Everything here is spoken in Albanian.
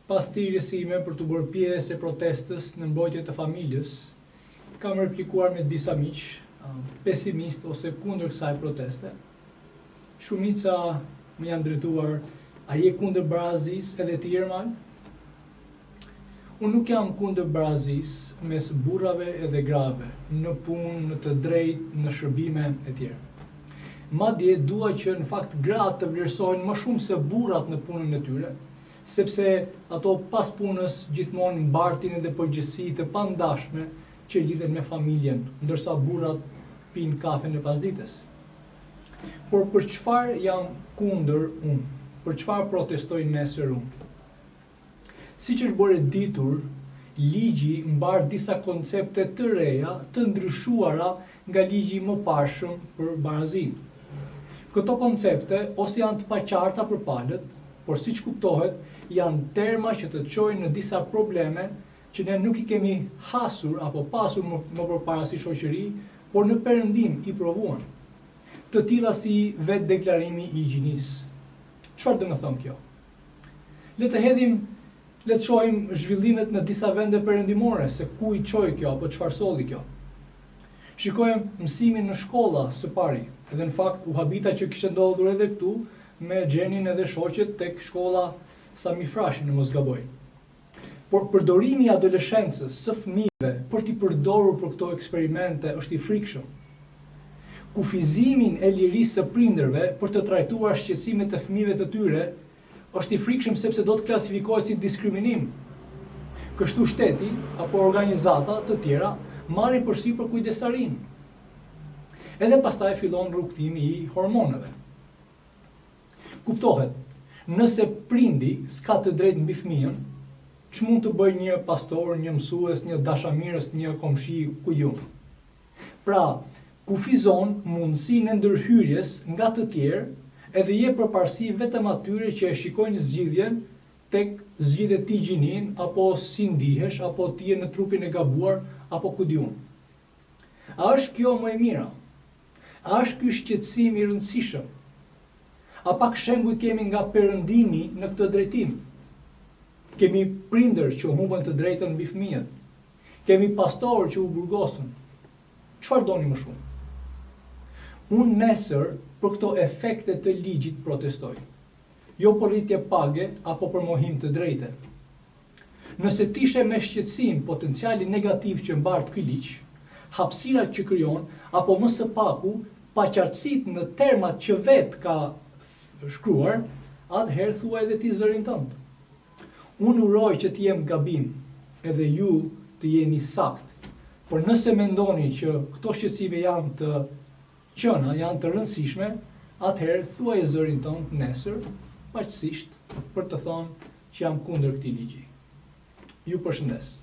pas thirrjes sime për të bërë pjesë e protestës në mbrojtje të familjes, kam replikuar me disa miq, pesimist ose kundër kësaj proteste. Shumica më janë drejtuar, a je kundër barazisë edhe të Jerman? Unë nuk jam kundër barazisë mes burrave edhe grave, në punë, në të drejtë, në shërbime e tjera. Madje dua që në fakt gratë të vlerësohen më shumë se burrat në punën e tyre, sepse ato pas punës gjithmonë mbartin edhe përgjegjësi të pandashme që lidhen me familjen, ndërsa burrat pinë kafen e pasdites. Por për çfarë jam kundër unë? Për çfarë protestoj nesër unë? Siç është bërë ditur, ligji mbar disa koncepte të reja, të ndryshuara nga ligji më parshëm për barazinë. Këto koncepte ose janë të paqarta për palët, por siç kuptohet, janë terma që të çojnë në disa probleme që ne nuk i kemi hasur apo pasur më përpara si shoqëri, por në perëndim i provuan. Të tilla si vetë deklarimi i gjinjisë. Çfarë do të thonë kjo? Le të shohim zhvillimet në disa vende perëndimore, se ku i çoi kjo apo çfarë solli kjo. Shikojmë mësimin në shkolla së pari, edhe në fakt u habita që kishte ndodhur edhe këtu me Xhenin edhe shoqet tek shkolla Sami Frashi në mos gaboj. Por përdorimi i adoleshencës së fëmijëve për t'i përdorur për këto eksperimente është i frikshëm. Kufizimin e lirisë së prindërve për të trajtuar shqetësimet e fëmijëve të tyre është i frikshëm sepse do të klasifikohet si diskriminim. Kështu shteti apo organizata të tjera marrin përsipër kujdestarinë. Edhe pastaj fillon rrugtimi i hormoneve. Kuptohet, nëse prindi s'ka të drejtë mbi fëmijën, ç'mund të bëjë një pastor, një mësues, një dashamirës, një komshi, ku diun. Pra, kufizon mundësinë e ndërhyrjes nga të tjerë edhe je përparësi vetëm atyre që e shikojnë zgjidhjen tek zgjidhet ti gjinin, apo si ndihesh, apo ti je në trupin e gabuar, apo ku diun. A është kjo më e mira? A është ky shqetësim i rëndësishëm? A pak shembuj kemi nga perëndimi në këtë drejtim? Kemi prindër që humbën të drejtën mbi fëmijët. Kemi pastorë që u burgosën. Çfarë doni më shumë? Unë nesër për këto efekte të ligjit protestoj. Jo për rritje page apo për mohim të drejte. Nëse tishe me shqetësim potenciali negativ që mbart ky ligj, hapësirat që krijon apo më së paku paqartësitë në termat që vetë ka shkruar, atëherë thua edhe ti zërin tënd. Unë uroj që të jem gabim, edhe ju të jeni sakt. Por nëse mendoni që këto shqetësime janë të qëna, janë të rëndësishme, atëherë thuaj zërin tënd nesër, paqësisht, për të thonë që jam kundër këtij ligji. Ju përshëndes.